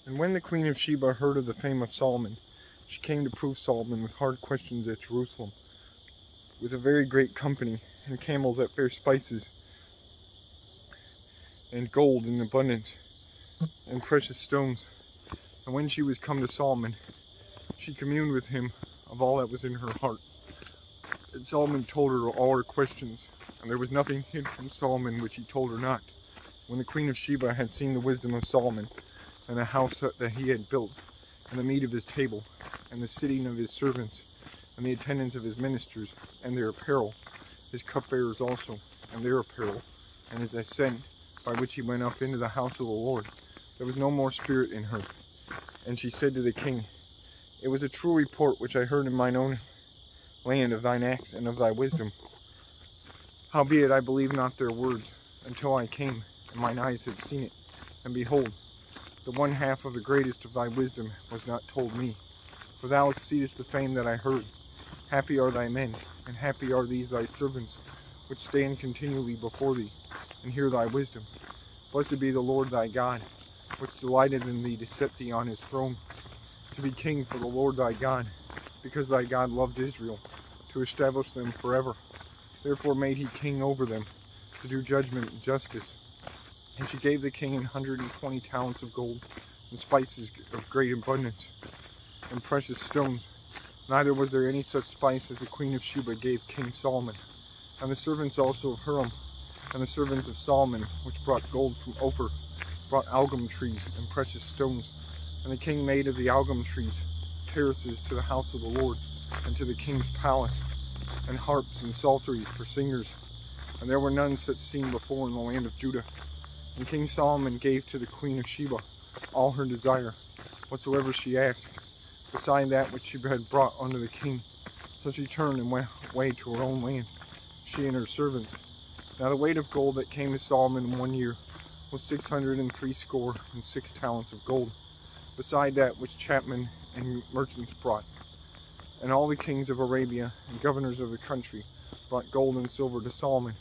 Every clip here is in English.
And when the Queen of Sheba heard of the fame of Solomon, she came to prove Solomon with hard questions at Jerusalem, with a very great company, and camels that bear spices, and gold in abundance, and precious stones. And when she was come to Solomon, she communed with him of all that was in her heart. And Solomon told her all her questions, and there was nothing hid from Solomon which he told her not. When the Queen of Sheba had seen the wisdom of Solomon, and the house that he had built, and the meat of his table, and the sitting of his servants, and the attendance of his ministers, and their apparel, his cupbearers also, and their apparel, and his ascent, by which he went up into the house of the Lord, there was no more spirit in her. And she said to the king, It was a true report which I heard in mine own land of thine acts and of thy wisdom. Howbeit I believed not their words, until I came, and mine eyes had seen it. And behold, the one half of the greatest of thy wisdom was not told me. For thou exceedest the fame that I heard. Happy are thy men, and happy are these thy servants, which stand continually before thee, and hear thy wisdom. Blessed be the Lord thy God, which delighted in thee to set thee on his throne, to be king for the Lord thy God, because thy God loved Israel, to establish them forever. Therefore made he king over them, to do judgment and justice. And she gave the king 120 talents of gold, and spices of great abundance, and precious stones. Neither was there any such spice as the Queen of Sheba gave King Solomon. And the servants also of Hiram, and the servants of Solomon, which brought gold from Ophir, brought algum trees and precious stones. And the king made of the algum trees terraces to the house of the Lord, and to the king's palace, and harps and psalteries for singers. And there were none such seen before in the land of Judah. And King Solomon gave to the Queen of Sheba all her desire, whatsoever she asked, beside that which she had brought unto the king. So she turned and went away to her own land, she and her servants. Now the weight of gold that came to Solomon in 1 year was 666 talents of gold, beside that which chapmen and merchants brought. And all the kings of Arabia and governors of the country brought gold and silver to Solomon.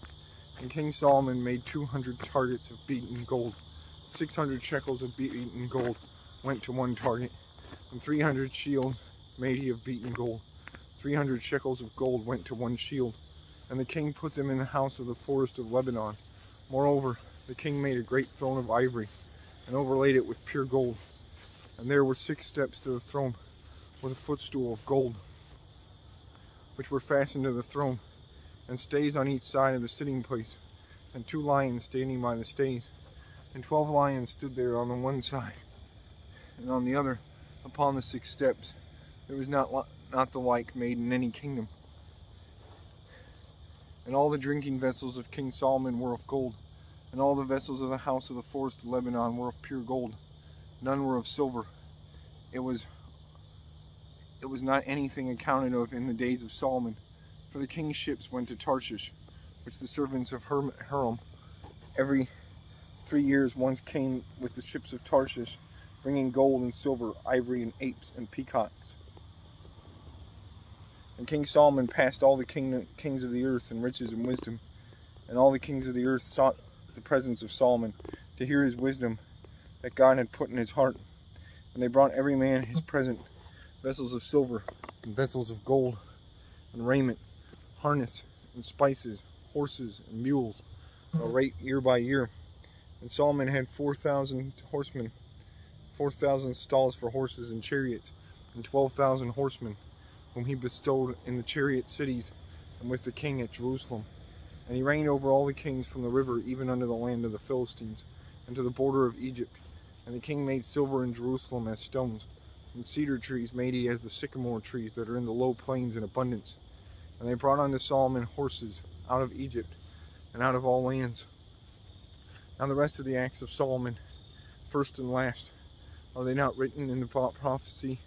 And King Solomon made 200 targets of beaten gold. 600 shekels of beaten gold went to one target, and 300 shields made he of beaten gold. 300 shekels of gold went to one shield. And the king put them in the house of the forest of Lebanon. Moreover, the king made a great throne of ivory, and overlaid it with pure gold. And there were 6 steps to the throne, with a footstool of gold, which were fastened to the throne, and stays on each side of the sitting place, and 2 lions standing by the stays. And 12 lions stood there on the one side, and on the other, upon the 6 steps. There was not the like made in any kingdom. And all the drinking vessels of King Solomon were of gold, and all the vessels of the house of the forest of Lebanon were of pure gold. None were of silver. It was not anything accounted of in the days of Solomon. For the king's ships went to Tarshish, which the servants of Hiram every 3 years once came with the ships of Tarshish, bringing gold and silver, ivory and apes and peacocks. And King Solomon passed all the kings of the earth in riches and wisdom. And all the kings of the earth sought the presence of Solomon, to hear his wisdom that God had put in his heart. And they brought every man his present, vessels of silver, and vessels of gold, and raiment, harness, and spices, horses, and mules, a rate year by year. And Solomon had 4,000 horsemen, 4,000 stalls for horses and chariots, and 12,000 horsemen, whom he bestowed in the chariot cities, and with the king at Jerusalem. And he reigned over all the kings from the river even unto the land of the Philistines, and to the border of Egypt. And the king made silver in Jerusalem as stones, and cedar trees made he as the sycamore trees that are in the low plains in abundance. And they brought unto Solomon horses out of Egypt, and out of all lands. Now the rest of the acts of Solomon, first and last, are they not written in the prophecy?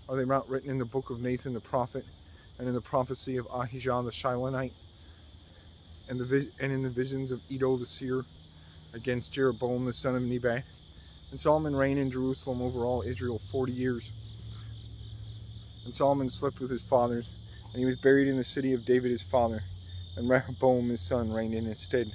Are they not written in the book of Nathan the prophet, and in the prophecy of Ahijah the Shilonite, and in the visions of Iddo the seer against Jeroboam the son of Nebat? And Solomon reigned in Jerusalem over all Israel 40 years. And Solomon slept with his fathers, and he was buried in the city of David his father, and Rehoboam his son reigned in his stead.